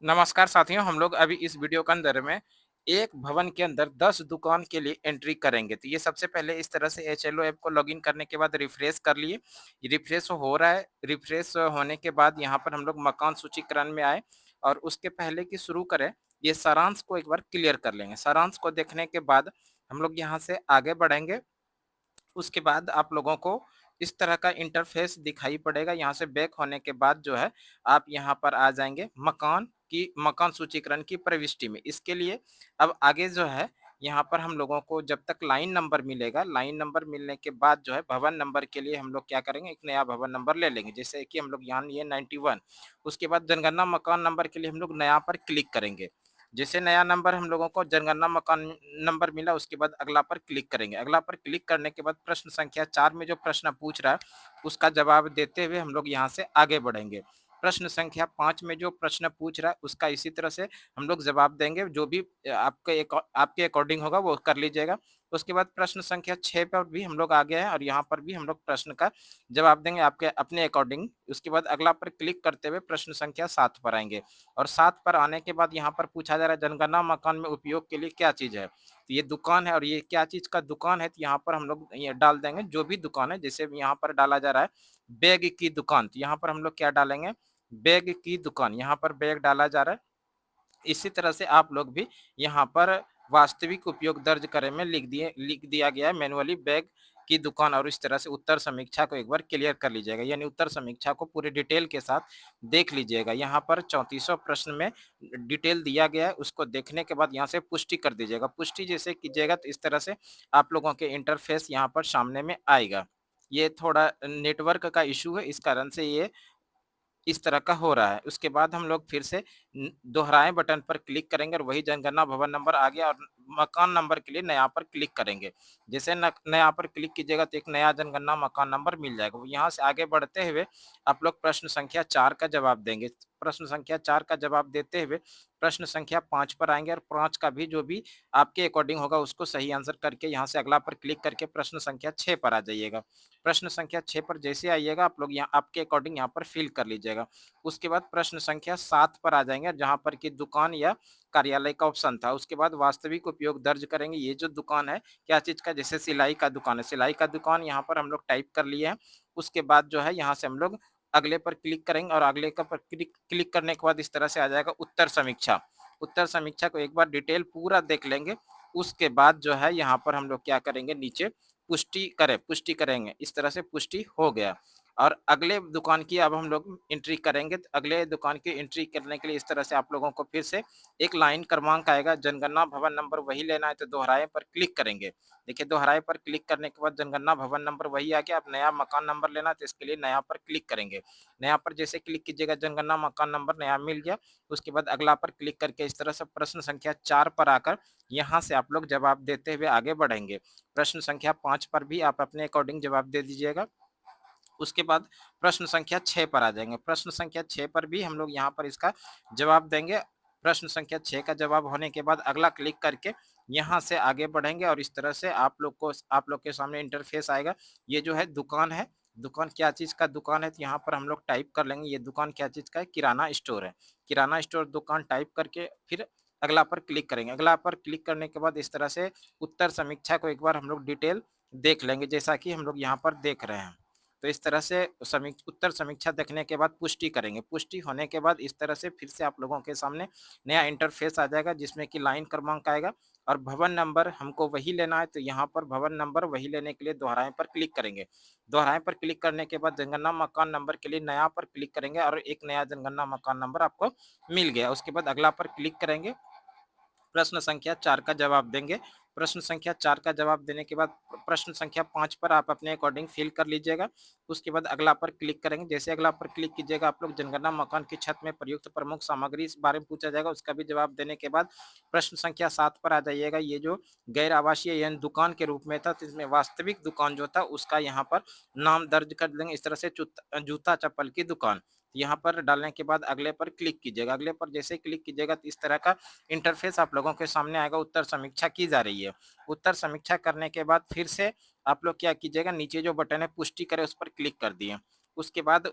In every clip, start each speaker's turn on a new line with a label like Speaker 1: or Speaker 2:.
Speaker 1: नमस्कार साथियों, हम लोग अभी इस वीडियो के अंदर में एक भवन के अंदर 10 दुकान के लिए एंट्री करेंगे। तो ये सबसे पहले इस तरह से एचएलओ ऐप को लॉगिन करने के बाद रिफ्रेश कर लिए। ये रिफ्रेश हो रहा है, रिफ्रेश होने के बाद यहाँ पर हम लोग मकान सूचीकरण में आए और उसके पहले कि शुरू करें, ये सारांश को एक बार क्लियर कर लेंगे। सारांश को देखने के बाद हम लोग यहाँ से आगे बढ़ेंगे। उसके बाद आप लोगों को इस तरह का इंटरफेस दिखाई पड़ेगा। यहाँ से बैक होने के बाद जो है आप यहाँ पर आ जाएँगे मकान सूचीकरण की प्रविष्टि में। इसके लिए अब आगे जो है यहाँ पर हम लोगों को जब तक लाइन नंबर मिलेगा, लाइन नंबर मिलने के बाद जो है भवन नंबर के लिए हम लोग क्या करेंगे, एक नया भवन नंबर ले लेंगे। जैसे कि हम लोग यहाँ लिए 91। उसके बाद जनगणना मकान नंबर के लिए हम लोग नया पर क्लिक करेंगे। जैसे नया नंबर हम लोगों को जनगणना मकान नंबर मिला, उसके बाद अगला पर क्लिक करेंगे। अगला पर क्लिक करने के बाद प्रश्न संख्या 4 में जो प्रश्न पूछ रहा है, उसका जवाब देते हुए हम लोग यहाँ से आगे बढ़ेंगे। प्रश्न संख्या 5 में जो प्रश्न पूछ रहा है, उसका इसी तरह से हम लोग जवाब देंगे। जो भी आपके अकॉर्डिंग होगा वो कर लीजिएगा। उसके बाद प्रश्न संख्या 6 पर भी हम लोग आ गए हैं और यहाँ पर भी हम लोग प्रश्न का जवाब देंगे आपके अपने अकॉर्डिंग। उसके बाद अगला पर क्लिक करते हुए प्रश्न संख्या 7 पर आएँगे। और 7 पर आने के बाद यहाँ पर पूछा जा रहा है जनगणना मकान में उपयोग के लिए क्या चीज़ है? तो ये दुकान है और ये क्या चीज़ का दुकान है, तो यहाँ पर हम लोग ये डाल देंगे जो भी दुकान है। जैसे यहाँ पर डाला जा रहा है बैग की दुकान, तो यहाँ पर हम लोग क्या डालेंगे? बैग की दुकान, यहाँ पर बैग डाला जा रहा है। इसी तरह से आप लोग भी यहाँ पर वास्तविक उपयोग दर्ज करे में लिख दिया गया है मैनुअली बैग की दुकान। और इस तरह से उत्तर समीक्षा को एक बार क्लियर कर लीजिएगा, यानी उत्तर समीक्षा को पूरे डिटेल के साथ देख लीजिएगा। यहाँ पर 34वां प्रश्न में डिटेल दिया गया है, उसको देखने के बाद यहाँ से पुष्टि कर दीजिएगा। पुष्टि जैसे कीजिएगा तो इस तरह से आप लोगों के इंटरफेस यहाँ पर सामने में आएगा। ये थोड़ा नेटवर्क का इशू है, इस कारण से ये इस तरह का हो रहा है। उसके बाद हम लोग फिर से दोहराएँ बटन पर क्लिक करेंगे और वही जनगणना भवन नंबर आ गया और मकान नंबर के लिए नया पर क्लिक करेंगे। जैसे नया पर क्लिक कीजिएगा तो एक नया जनगणना मकान नंबर मिल जाएगा। यहाँ से आगे बढ़ते हुए आप लोग प्रश्न संख्या 4 का जवाब देंगे। प्रश्न संख्या 4 का जवाब देते हुए प्रश्न संख्या 5 पर आएँगे और 5 का भी जो भी आपके अकॉर्डिंग होगा उसको सही आंसर करके यहाँ से अगला पर क्लिक करके प्रश्न संख्या 6 पर आ जाइएगा। प्रश्न संख्या 6 पर जैसे आइएगा आप लोग यहाँ आपके अकॉर्डिंग यहाँ पर फिल कर लीजिएगा। उसके बाद प्रश्न संख्या 7 पर आ जाएँगे जहाँ पर कि दुकान या कार्यालय का ऑप्शन था। उसके बाद वास्तविक उपयोग दर्ज करेंगे। ये जो दुकान है, क्या चीज़ का? जैसे सिलाई का दुकान है, सिलाई का दुकान यहाँ पर हम लोग टाइप कर लिए हैं। उसके बाद जो है यहाँ से हम लोग अगले पर क्लिक करेंगे और अगले का पर क्लिक क्लिक करने के बाद इस तरह से आ जाएगा उत्तर समीक्षा। उत्तर समीक्षा को एक बार डिटेल पूरा देख लेंगे। उसके बाद जो है यहाँ पर हम लोग क्या करेंगे, नीचे पुष्टि करेंगे। इस तरह से पुष्टि हो गया और अगले दुकान की अब हम लोग एंट्री करेंगे। तो अगले दुकान की एंट्री करने के लिए इस तरह से आप लोगों को फिर से एक लाइन क्रमांक आएगा, जनगणना भवन नंबर वही लेना है तो दोहराए पर क्लिक करेंगे। देखिए दोहराए पर क्लिक करने के बाद जनगणना भवन नंबर वही आ गया। अब नया मकान नंबर लेना है तो इसके लिए नया पर क्लिक करेंगे। नया पर जैसे क्लिक कीजिएगा जनगणना मकान नंबर नया मिल गया। उसके बाद अगला पर क्लिक करके इस तरह से प्रश्न संख्या 4 पर आकर यहाँ से आप लोग जवाब देते हुए आगे बढ़ेंगे। प्रश्न संख्या 5 पर भी आप अपने अकॉर्डिंग जवाब दे दीजिएगा। उसके बाद प्रश्न संख्या 6 पर आ जाएँगे। प्रश्न संख्या 6 पर भी हम लोग यहाँ पर इसका जवाब देंगे। प्रश्न संख्या 6 का जवाब होने के बाद अगला क्लिक करके यहाँ से आगे बढ़ेंगे और इस तरह से आप लोग के सामने इंटरफ़ेस आएगा। ये जो है दुकान है, दुकान क्या चीज़ का दुकान है, तो यहाँ पर हम लोग टाइप कर लेंगे ये दुकान क्या चीज़ का है, किराना स्टोर है। किराना स्टोर दुकान टाइप करके फिर अगला पर क्लिक करेंगे। अगला पर क्लिक करने के बाद इस तरह से उत्तर समीक्षा को एक बार हम लोग डिटेल देख लेंगे, जैसा कि हम लोग यहाँ पर देख रहे हैं। तो इस तरह से उत्तर समीक्षा देखने के बाद पुष्टि करेंगे। पुष्टि होने के बाद इस तरह से फिर से आप लोगों के सामने नया इंटरफ़ेस आ जाएगा जिसमें कि लाइन क्रमांक आएगा और भवन नंबर हमको वही लेना है, तो यहाँ पर भवन नंबर वही लेने के लिए दोहराएँ पर क्लिक करेंगे। दोहराएँ पर क्लिक करने के बाद जनगणना मकान नंबर के लिए नया पर क्लिक करेंगे और एक नया जनगणना मकान नंबर आपको मिल गया। उसके बाद अगला पर क्लिक करेंगे। प्रश्न संख्या 4 का जवाब देंगे। प्रश्न संख्या 4 का जवाब देने के बाद प्रश्न संख्या 5 पर आप अपने अकॉर्डिंग फिल कर लीजिएगा। उसके बाद अगला पर क्लिक करेंगे। जैसे अगला पर क्लिक कीजिएगा आप लोग जनगणना मकान की छत में प्रयुक्त प्रमुख सामग्री इस बारे में पूछा जाएगा, उसका भी जवाब देने के बाद प्रश्न संख्या 7 पर आ जाइएगा। ये जो गैर आवासीय यानी दुकान के रूप में था, तो इसमें वास्तविक दुकान जो था उसका यहाँ पर नाम दर्ज कर देंगे। इस तरह से जूता-चप्पल की दुकान। यहाँ पर डालने के बाद अगले पर क्लिक कीजिएगा। अगले पर जैसे क्लिक कीजिएगा तो इस तरह का इंटरफेस आप लोगों के सामने आएगा। उत्तर समीक्षा की जा रही है। उत्तर समीक्षा करने के बाद फिर से आप लोग क्या कीजिएगा, नीचे जो बटन है पुष्टि करें उस पर क्लिक कर दिए। उसके बाद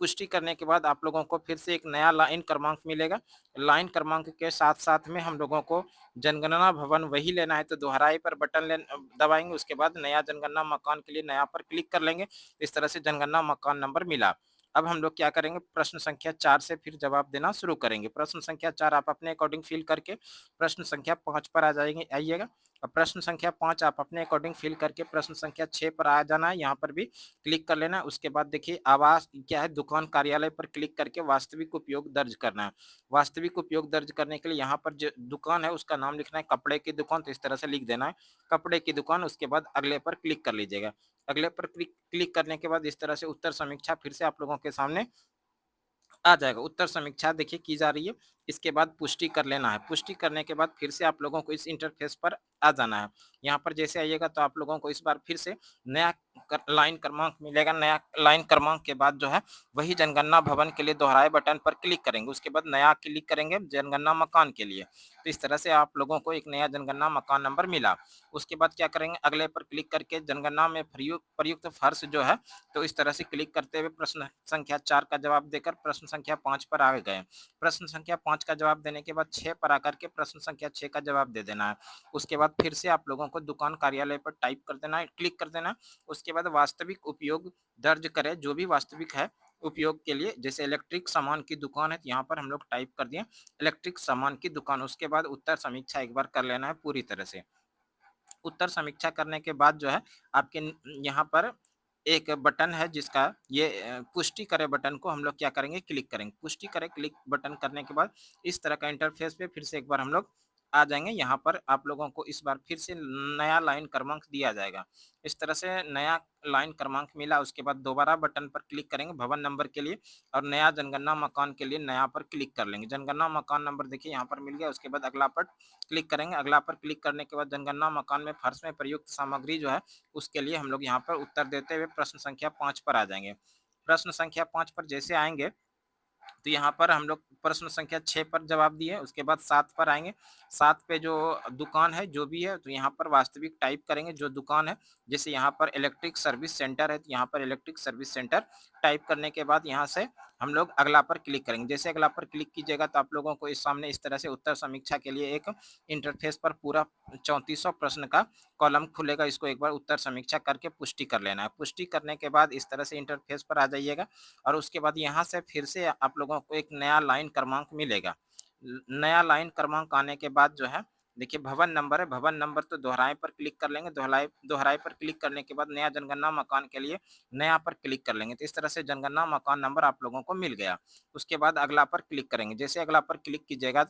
Speaker 1: पुष्टि करने के बाद आप लोगों को फिर से एक नया लाइन क्रमांक मिलेगा। लाइन क्रमांक के साथ-साथ में हम लोगों को जनगणना भवन वही लेना है, तो दोहराई पर बटन दबाएँगे, उसके बाद नया जनगणना मकान के लिए नया पर क्लिक कर लेंगे। इस तरह से जनगणना मकान नंबर मिला। अब हम लोग क्या करेंगे, प्रश्न संख्या 4 से फिर जवाब देना शुरू करेंगे। प्रश्न संख्या 4 आप अपने अकॉर्डिंग फिल करके प्रश्न संख्या 5 पर आ जाएँगे आइएगा। अब प्रश्न संख्या 5 आप अपने अकॉर्डिंग फिल करके प्रश्न संख्या 6 पर आ जाना है, यहाँ पर भी क्लिक कर लेना है। उसके बाद देखिए आवास क्या है, दुकान कार्यालय पर क्लिक करके वास्तविक उपयोग दर्ज करना है। वास्तविक उपयोग दर्ज करने के लिए यहाँ पर जो दुकान है उसका नाम लिखना है, कपड़े की दुकान, तो इस तरह से लिख देना है, कपड़े की दुकान। उसके बाद अगले पर क्लिक कर लीजिएगा। अगले पर क्लिक क्लिक करने के बाद इस तरह से उत्तर समीक्षा फिर से आप लोगों के सामने आ जाएगा। उत्तर समीक्षा देखिए की जा रही है। इसके बाद पुष्टि कर लेना है। पुष्टि करने के बाद फिर से आप लोगों को इस इंटरफ़ेस पर आ जाना है। यहाँ पर जैसे आइएगा तो आप लोगों को इस बार फिर से नया लाइन क्रमांक मिलेगा। नया लाइन क्रमांक के बाद जो है वही जनगणना भवन के लिए दोहराए बटन पर क्लिक करेंगे। उसके बाद नया क्लिक करेंगे जनगणना मकान के लिए। तो इस तरह से आप लोगों को एक नया जनगणना मकान नंबर मिला। उसके बाद क्या करेंगे, अगले पर क्लिक करके जनगणना में प्रयुक्त फर्श जो है, तो इस तरह से क्लिक करते हुए प्रश्न संख्या 4 का जवाब देकर प्रश्न संख्या 5 पर आ गए। प्रश्न संख्या 5 का जवाब देने के बाद 6 पर आकर के प्रश्न संख्या 6 का जवाब दे देना है। उसके बाद फिर से आप लोगों को दुकान कार्यालय पर टाइप कर देना है, क्लिक कर देना है। उसके बाद वास्तविक उपयोग दर्ज करें, जो भी वास्तविक है उपयोग के लिए, जैसे इलेक्ट्रिक सामान की दुकान है, तो यहाँ पर हम लोग टाइप कर दिए इलेक्ट्रिक सामान की दुकान। उसके बाद उत्तर समीक्षा एक बार कर लेना है पूरी तरह से। उत्तर समीक्षा करने के बाद जो है आपके यहाँ पर एक बटन है जिसका ये पुष्टि करें बटन को हम लोग क्या करेंगे, क्लिक करेंगे। पुष्टि करें क्लिक बटन करने के बाद इस तरह का इंटरफेस पे फिर से एक बार हम लोग आ जाएंगे। यहाँ पर आप लोगों को इस बार फिर से नया लाइन क्रमांक दिया जाएगा। इस तरह से नया लाइन क्रमांक मिला। उसके बाद दोबारा बटन पर क्लिक करेंगे भवन नंबर के लिए और नया जनगणना मकान के लिए नया पर क्लिक कर लेंगे। जनगणना मकान नंबर देखिए यहाँ पर मिल गया। उसके बाद अगला पर क्लिक करेंगे। अगला पर क्लिक करने के बाद जनगणना मकान में फर्श में प्रयुक्त सामग्री जो है उसके लिए हम लोग यहाँ पर उत्तर देते हुए प्रश्न संख्या 5 पर आ जाएँगे। प्रश्न संख्या 5 पर जैसे आएँगे तो यहाँ पर हम लोग प्रश्न संख्या 6 पर जवाब दिए, उसके बाद 7 पर आएँगे। 7 पे जो दुकान है, जो भी है, तो यहाँ पर वास्तविक टाइप करेंगे जो दुकान है। जैसे यहाँ पर इलेक्ट्रिक सर्विस सेंटर है, तो यहाँ पर इलेक्ट्रिक सर्विस सेंटर टाइप करने के बाद यहाँ से हम लोग अगला पर क्लिक करेंगे। जैसे अगला पर क्लिक कीजिएगा तो आप लोगों को इस सामने इस तरह से उत्तर समीक्षा के लिए एक इंटरफेस पर पूरा 3400 प्रश्न का कॉलम खुलेगा। इसको एक बार उत्तर समीक्षा करके पुष्टि कर लेना है। पुष्टि करने के बाद इस तरह से इंटरफेस पर आ जाइएगा और उसके बाद यहाँ से फिर से आप लोगों को एक नया लाइन क्रमांक मिलेगा। नया लाइन क्रमांक आने के बाद जो है देखिए भवन नंबर है, भवन नंबर तो दोहराए पर क्लिक कर लेंगे। दोहराए दोहराए पर क्लिक करने के बाद नया जनगणना मकान के लिए नया पर क्लिक कर लेंगे। तो इस तरह से जनगणना मकान नंबर आप लोगों को मिल गया। उसके बाद अगला पर क्लिक करेंगे। जैसे अगला पर क्लिक कीजिएगा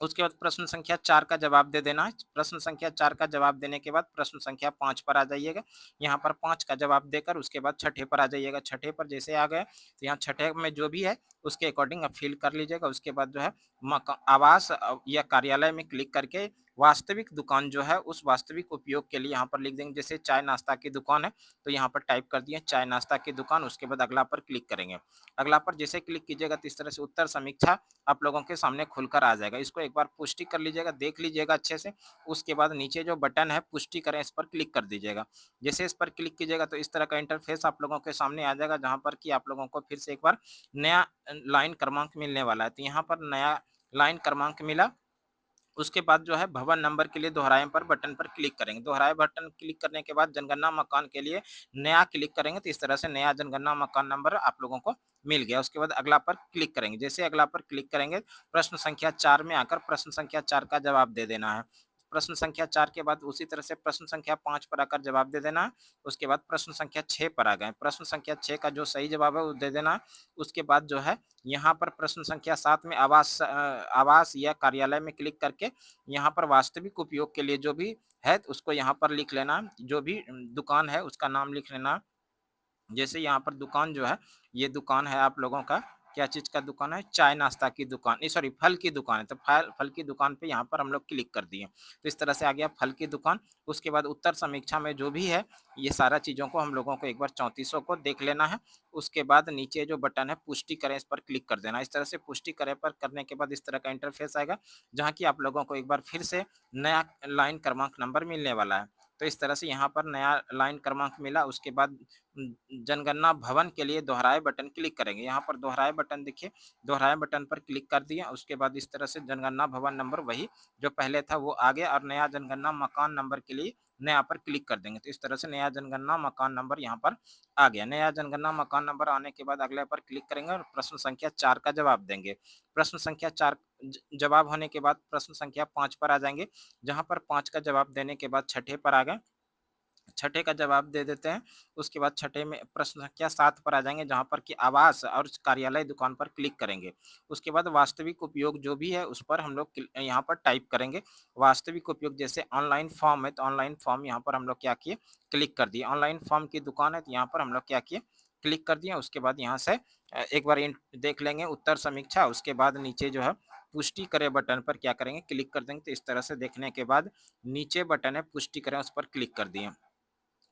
Speaker 1: उसके बाद प्रश्न संख्या 4 का जवाब दे देना है। प्रश्न संख्या 4 का जवाब देने के बाद प्रश्न संख्या 5 पर आ जाइएगा। यहाँ पर 5 का जवाब देकर उसके बाद छठे पर आ जाइएगा। छठे पर जैसे आ गए तो यहाँ छठे में जो भी है उसके अकॉर्डिंग आप फिल कर लीजिएगा। उसके बाद जो है आवास या कार्यालय में क्लिक करके वास्तविक दुकान जो है उस वास्तविक उपयोग के लिए यहाँ पर लिख देंगे। जैसे चाय नाश्ता की दुकान है तो यहाँ पर टाइप कर दिए चाय नाश्ता की दुकान। उसके बाद अगला पर क्लिक करेंगे। अगला पर जैसे क्लिक कीजिएगा तो इस तरह से उत्तर समीक्षा आप लोगों के सामने खुलकर आ जाएगा। इसको एक बार पुष्टि कर लीजिएगा, देख लीजिएगा अच्छे से। उसके बाद नीचे जो बटन है पुष्टि करें, इस पर क्लिक कर दीजिएगा। जैसे इस पर क्लिक कीजिएगा तो इस तरह का इंटरफेस आप लोगों के सामने आ जाएगा, जहाँ पर कि आप लोगों को फिर से एक बार नया लाइन क्रमांक मिलने वाला है। तो यहाँ पर नया लाइन क्रमांक मिला। उसके बाद जो है भवन नंबर के लिए दोहराए पर बटन पर क्लिक करेंगे। दोहराए बटन क्लिक करने के बाद जनगणना मकान के लिए नया क्लिक करेंगे। तो इस तरह से नया जनगणना मकान नंबर आप लोगों को मिल गया। उसके बाद अगला पर क्लिक करेंगे। जैसे अगला पर क्लिक करेंगे प्रश्न संख्या 4 में आकर प्रश्न संख्या 4 का जवाब दे देना है। प्रश्न संख्या 4 के बाद उसी तरह से प्रश्न संख्या 5 पर आकर जवाब दे देना है। उसके बाद प्रश्न संख्या 6 पर आ गए। प्रश्न संख्या 6 का जो सही जवाब है वो दे देना है। उसके बाद जो है यहाँ पर प्रश्न संख्या 7 में आवास या कार्यालय में क्लिक करके यहाँ पर वास्तविक उपयोग के लिए जो भी है उसको यहाँ पर लिख लेना। जो भी दुकान है उसका नाम लिख लेना। जैसे यहाँ पर दुकान जो है, ये दुकान है आप लोगों का, क्या चीज़ का दुकान है? चाय नाश्ता की दुकान, नहीं सॉरी फल की दुकान है। तो फल फल की दुकान पे यहाँ पर हम लोग क्लिक कर दिए। तो इस तरह से आ गया फल की दुकान। उसके बाद उत्तर समीक्षा में जो भी है, ये सारा चीज़ों को हम लोगों को एक बार 3400 को देख लेना है। उसके बाद नीचे जो बटन है पुष्टि करें, इस पर क्लिक कर देना। इस तरह से पुष्टि करें पर करने के बाद इस तरह का इंटरफेस आएगा, जहाँ की आप लोगों को एक बार फिर से नया लाइन क्रमांक नंबर मिलने वाला है। तो इस तरह से यहाँ पर नया लाइन क्रमांक मिला, उसके बाद जनगणना भवन के लिए दोहराए बटन क्लिक करेंगे। यहाँ पर दोहराए बटन देखिए, दोहराए बटन पर क्लिक कर दिया, उसके बाद इस तरह से जनगणना भवन नंबर वही जो पहले था वो आ गया, और नया जनगणना मकान नंबर के लिए नया पर क्लिक कर देंगे। तो इस तरह से नया जनगणना मकान नंबर यहाँ पर आ गया। नया जनगणना मकान नंबर आने के बाद अगले पर क्लिक करेंगे और प्रश्न संख्या 4 का जवाब देंगे। प्रश्न संख्या 4 जवाब होने के बाद प्रश्न संख्या 5 पर आ जाएँगे। जहाँ पर 5 का जवाब देने के बाद छठे पर आ गए। छठे का जवाब दे देते हैं। उसके बाद छठे में प्रश्न संख्या 7 पर आ जाएँगे, जहाँ पर कि आवास और कार्यालय दुकान पर क्लिक करेंगे। उसके बाद वास्तविक उपयोग जो भी है उस पर हम लोग यहाँ पर टाइप करेंगे। वास्तविक उपयोग जैसे ऑनलाइन फॉर्म है, तो ऑनलाइन फॉर्म यहाँ पर हम लोग क्या किए, क्लिक कर दिए। ऑनलाइन फॉर्म की दुकान है, तो यहाँ पर हम लोग क्या किए, क्लिक कर दिए। उसके बाद यहाँ से एक बार देख लेंगे उत्तर समीक्षा, उसके बाद नीचे जो है पुष्टि करें बटन पर क्या करेंगे, क्लिक कर देंगे। तो इस तरह से देखने के बाद नीचे बटन है पुष्टि करें, उस पर क्लिक कर दिए।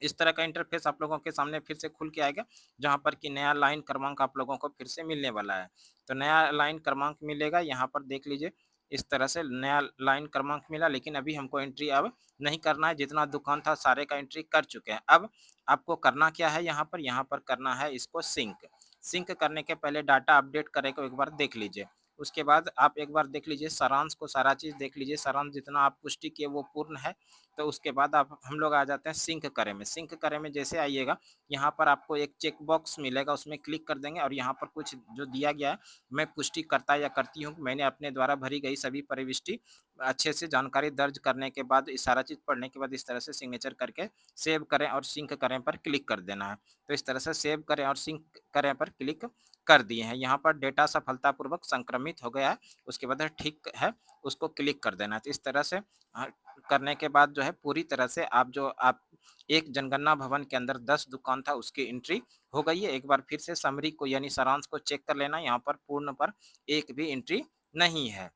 Speaker 1: इस तरह का इंटरफेस आप लोगों के सामने फिर से खुल के आएगा, जहाँ पर कि नया लाइन क्रमांक आप लोगों को फिर से मिलने वाला है। तो नया लाइन क्रमांक मिलेगा, यहाँ पर देख लीजिए इस तरह से नया लाइन क्रमांक मिला, लेकिन अभी हमको एंट्री अब नहीं करना है, जितना दुकान था सारे का एंट्री कर चुके हैं। अब आपको करना क्या है, यहाँ पर करना है इसको सिंक। सिंक करने के पहले डाटा अपडेट करे को एक बार देख लीजिए। उसके बाद आप एक बार देख लीजिए सारांश को, सारा चीज़ देख लीजिए, सारांश जितना आप पुष्टि किए वो पूर्ण है। तो उसके बाद आप हम लोग आ जाते हैं सिंक करें में। सिंक करें में जैसे आइएगा, यहाँ पर आपको एक चेक बॉक्स मिलेगा, उसमें क्लिक कर देंगे और यहाँ पर कुछ जो दिया गया है, मैं पुष्टि करता या करती हूँ कि मैंने अपने द्वारा भरी गई सभी प्रविष्टि अच्छे से जानकारी दर्ज करने के बाद, इस सारा चीज़ पढ़ने के बाद इस तरह से सिग्नेचर करके सेव करें और सिंक करें पर क्लिक कर देना है। तो इस तरह से सेव करें और सिंक करें पर क्लिक कर दिए हैं। यहाँ पर डेटा सफलतापूर्वक संक्रमित हो गया है, उसके बाद ठीक है उसको क्लिक कर देना है। तो इस तरह से करने के बाद जो है पूरी तरह से आप एक जनगणना भवन के अंदर 10 दुकान था उसकी एंट्री हो गई है। एक बार फिर से समरी को यानी सारांश को चेक कर लेना, यहाँ पर पूर्ण पर एक भी एंट्री नहीं है।